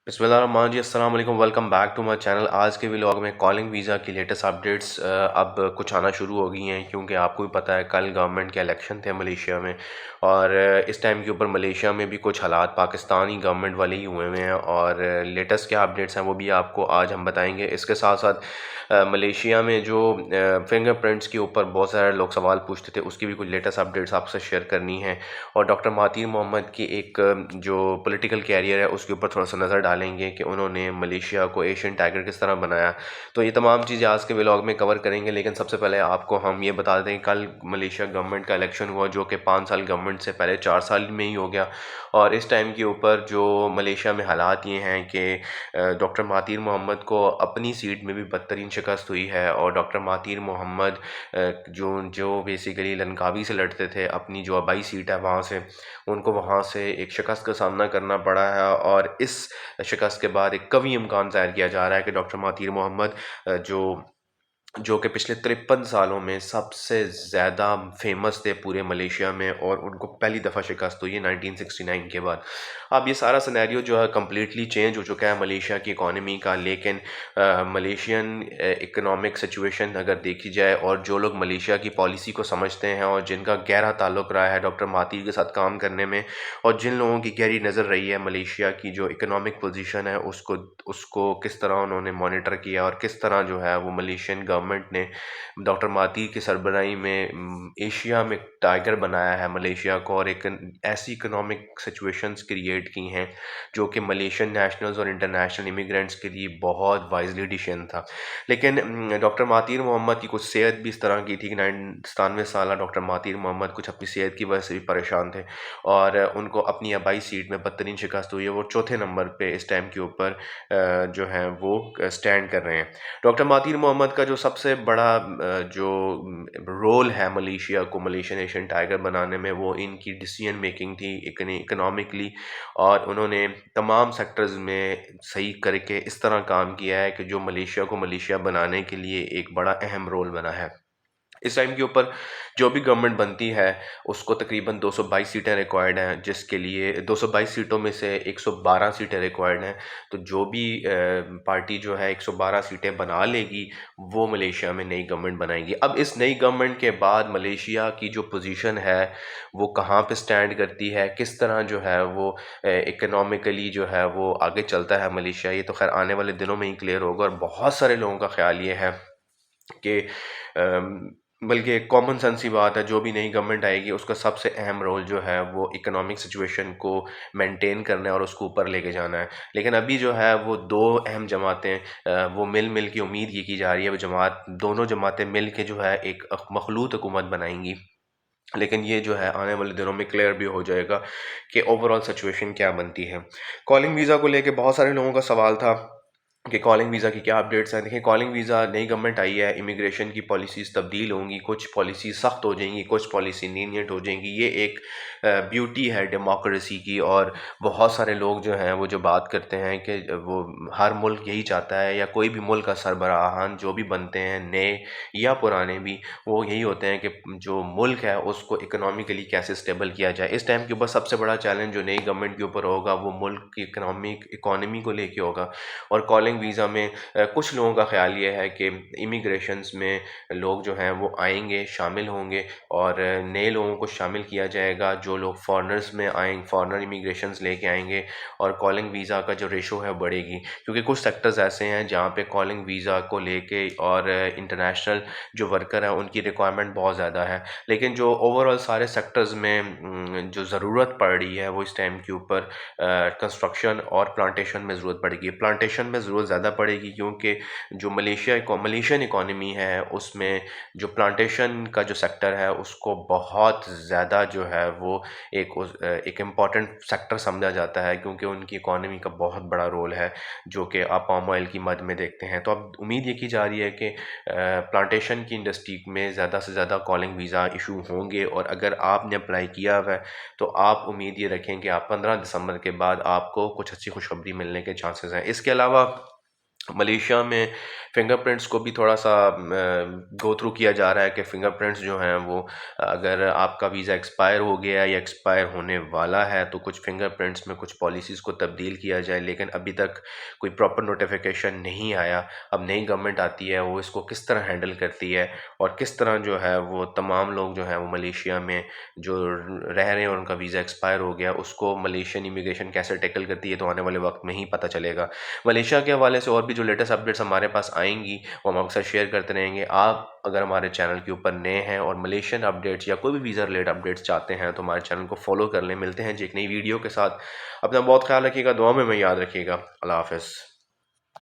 بسم اللہ الرحمن جی، السلام علیکم، welcome back to my channel. آج کے ولاگ میں کالنگ ویزا کی لیٹسٹ اپڈیٹس اب کچھ آنا شروع ہو گئی ہیں، کیونکہ آپ کو بھی پتہ ہے کل گورنمنٹ کے الیکشن تھے ملیشیا میں، اور اس ٹائم کے اوپر ملیشیا میں بھی کچھ حالات پاکستانی گورنمنٹ والے ہی ہوئے ہوئے ہیں، اور لیٹسٹ کیا اپڈیٹس ہیں وہ بھی آپ کو آج ہم بتائیں گے۔ اس کے ساتھ ساتھ ملیشیا میں جو فنگر پرنٹس کے اوپر بہت سارے لوگ سوال پوچھتے تھے، اس کی بھی کچھ لیٹسٹ اپڈیٹس آپ سے شیئر کرنی ہیں، اور ڈاکٹر مہاتیر محمد کی ایک جو پولیٹیکل کیریئر ہے اس کے اوپر تھوڑا سا نظر ڈالیں گے کہ انہوں نے ملیشیا کو ایشین ٹائیگر کس طرح بنایا۔ تو یہ تمام چیزیں آج کے ولاگ میں کور کریں گے، لیکن سب سے پہلے آپ کو ہم یہ بتا دیں کل ملیشیا گورنمنٹ کا الیکشن ہوا، جو کہ 5 سال گورنمنٹ سے پہلے 4 سال میں ہی ہو گیا، اور اس ٹائم کے اوپر جو ملیشیا میں حالات یہ ہیں کہ ڈاکٹر مہاتیر محمد کو اپنی سیٹ میں بھی بدترین شکست ہوئی ہے، اور ڈاکٹر مہاتیر محمد جو بیسیکلی لنکاوی سے لڑتے تھے، اپنی جو آبائی سیٹ ہے وہاں سے، ان کو وہاں سے ایک شکست کا سامنا کرنا پڑا ہے، اور اس شکست کے بعد ایک قوی امکان ظاہر کیا جا رہا ہے کہ ڈاکٹر مہاتیر محمد جو کہ پچھلے 53 سالوں میں سب سے زیادہ فیمس تھے پورے ملیشیا میں، اور ان کو پہلی دفعہ شکست ہوئی ہے 1969 کے بعد۔ اب یہ سارا سینیریو جو ہے کمپلیٹلی چینج ہو چکا ہے ملیشیا کی اکانومی کا، لیکن ملیشین اکنامک سچویشن اگر دیکھی جائے، اور جو لوگ ملیشیا کی پالیسی کو سمجھتے ہیں اور جن کا گہرا تعلق رہا ہے ڈاکٹر مہاتیر کے ساتھ کام کرنے میں، اور جن لوگوں کی گہری نظر رہی ہے ملیشیا کی جو اکنامک پوزیشن ہے اس کو کس طرح انہوں نے مانیٹر کیا، اور کس طرح جو ہے وہ ملیشین گورنمنٹ نے ڈاکٹر مہاتیر کی سربراہی میں ایشیا میں ٹائیگر بنایا ہے ملیشیا کو، اور ایک ایسی اکنامک سچویشنز کریٹ کی ہیں جو کہ ملیشین نیشنلز اور انٹرنیشنل امیگرینٹس کے لیے بہت وائزلی ڈیسیژن تھا۔ لیکن ڈاکٹر مہاتیر محمد کی کچھ صحت بھی اس طرح کی تھی کہ 97 سالہ ڈاکٹر مہاتیر محمد کچھ اپنی صحت کی وجہ سے بھی پریشان تھے، اور ان کو اپنی آبائی سیٹ میں بدترین شکست ہوئی ہے۔ وہ چوتھے نمبر پہ اس ٹائم کے اوپر جو ہیں وہ سٹینڈ کر رہے ہیں۔ ڈاکٹر مہاتیر محمد کا جو سب سے بڑا جو رول ہے ملیشیا کو ملیشین ایشین ٹائیگر بنانے میں، وہ ان کی ڈیسیژن میکنگ تھی اکنامکلی، اور انہوں نے تمام سیکٹرز میں صحیح کر کے اس طرح کام کیا ہے کہ جو ملیشیا کو ملیشیا بنانے کے لیے ایک بڑا اہم رول بنا ہے۔ اس ٹائم کے اوپر جو بھی گورنمنٹ بنتی ہے اس کو تقریباً 222 سیٹیں ریکوائرڈ ہیں، جس کے لیے 222 سیٹوں میں سے 112 سیٹیں ریکوائرڈ ہیں۔ تو جو بھی پارٹی جو ہے 112 سیٹیں بنا لے گی، وہ ملیشیا میں نئی گورنمنٹ بنائے گی۔ اب اس نئی گورنمنٹ کے بعد ملیشیا کی جو پوزیشن ہے وہ کہاں پہ سٹینڈ کرتی ہے، کس طرح جو ہے وہ اکنامکلی جو ہے وہ آگے چلتا ہے ملیشیا، یہ تو خیر آنے والے دنوں میں ہی کلیئر ہوگا، اور بہت سارے لوگوں کا خیال یہ ہے کہ بلکہ ایک کامن سینس کی بات ہے، جو بھی نئی گورنمنٹ آئے گی اس کا سب سے اہم رول جو ہے وہ اکنامک سچویشن کو مینٹین کرنا ہے اور اس کو اوپر لے کے جانا ہے۔ لیکن ابھی جو ہے وہ دو اہم جماعتیں وہ مل کے امید یہ کی جا رہی ہے، وہ دونوں جماعتیں مل کے جو ہے ایک مخلوط حکومت بنائیں گی، لیکن یہ جو ہے آنے والے دنوں میں کلیئر بھی ہو جائے گا کہ اوورآل سچویشن کیا بنتی ہے۔ کالنگ ویزا کو لے کے بہت سارے لوگوں کا سوال تھا کہ کالنگ ویزا کی کیا اپڈیٹس ہیں۔ دیکھیں، کالنگ ویزا نئی گورنمنٹ آئی ہے، امیگریشن کی پالیسیز تبدیل ہوں گی، کچھ پالیسیز سخت ہو جائیں گی، کچھ پالیسی لینینٹ ہو جائیں گی۔ یہ ایک بیوٹی ہے ڈیموکریسی کی، اور بہت سارے لوگ جو ہیں وہ جو بات کرتے ہیں کہ وہ ہر ملک یہی چاہتا ہے، یا کوئی بھی ملک کا سربراہان جو بھی بنتے ہیں نئے یا پرانے بھی، وہ یہی ہوتے ہیں کہ جو ملک ہے اس کو اکنامکلی کیسے سٹیبل کیا جائے۔ اس ٹائم کے اوپر سب سے بڑا چیلنج جو نئی گورنمنٹ کے اوپر ہوگا وہ ملک کی اکانومی کو لے کے ہوگا، اور کالنگ ویزا میں کچھ لوگوں کا خیال یہ ہے کہ امیگریشنز میں لوگ جو ہیں وہ آئیں گے، شامل ہوں گے، اور نئے لوگوں کو شامل کیا جائے گا، جو لوگ فارنرز میں آئیں، فارنر امیگریشنز لے کے آئیں گے، اور کالنگ ویزا کا جو ریشو ہے بڑھے گی، کیونکہ کچھ سیکٹرز ایسے ہیں جہاں پہ کالنگ ویزا کو لے کے اور انٹرنیشنل جو ورکر ہیں ان کی ریکوائرمنٹ بہت زیادہ ہے، لیکن جو اوورآل سارے سیکٹرز میں جو ضرورت پڑ رہی ہے وہ اس ٹائم کے اوپر کنسٹرکشن اور پلانٹیشن میں ضرورت پڑے گی۔ پلانٹیشن میں ضرورت زیادہ پڑے گی کیونکہ جو ملیشین اکانومی ہے اس میں جو پلانٹیشن کا جو سیکٹر ہے اس کو بہت زیادہ جو ہے وہ ایک امپورٹنٹ سیکٹر سمجھا جاتا ہے، کیونکہ ان کی اکانومی کا بہت بڑا رول ہے جو کہ آپ پام آئل کی مد میں دیکھتے ہیں۔ تو اب امید یہ کی جا رہی ہے کہ پلانٹیشن کی انڈسٹری میں زیادہ سے زیادہ کالنگ ویزا ایشو ہوں گے، اور اگر آپ نے اپلائی کیا ہوا ہے تو آپ امید یہ رکھیں کہ آپ 15 دسمبر کے بعد آپ کو کچھ اچھی خوشخبری ملنے کے چانسز ہیں۔ اس کے علاوہ ملیشیا میں فنگر پرنٹس کو بھی تھوڑا سا گو تھرو کیا جا رہا ہے کہ فنگر پرنٹس جو ہیں وہ اگر آپ کا ویزا ایکسپائر ہو گیا یا ایکسپائر ہونے والا ہے تو کچھ فنگر پرنٹس میں کچھ پالیسیز کو تبدیل کیا جائے، لیکن ابھی تک کوئی پراپر نوٹیفیکیشن نہیں آیا۔ اب نئی گورنمنٹ آتی ہے، وہ اس کو کس طرح ہینڈل کرتی ہے اور کس طرح جو ہے وہ تمام لوگ جو ہیں وہ ملیشیا میں جو رہ رہے ہیں اور ان کا ویزا ایکسپائر ہو گیا اس کو ملیشین امیگریشن کیسے ٹیکل کرتی ہے، تو آنے والے وقت میں ہی پتہ چلے گا۔ ملیشیا کے حوالے سے اور بھی جو لیٹسٹ اپڈیٹس ہمارے پاس آئیں گی وہ ہم آپ کے ساتھ شیئر کرتے رہیں گے۔ آپ اگر ہمارے چینل کے اوپر نئے ہیں اور ملیشین اپڈیٹس یا کوئی بھی ویزا ریلیٹڈ اپڈیٹس چاہتے ہیں تو ہمارے چینل کو فالو کر لیں۔ ملتے ہیں جی ایک نئی ویڈیو کے ساتھ، اپنا بہت خیال رکھیے گا، دعا میں یاد رکھیے گا۔ اللہ حافظ۔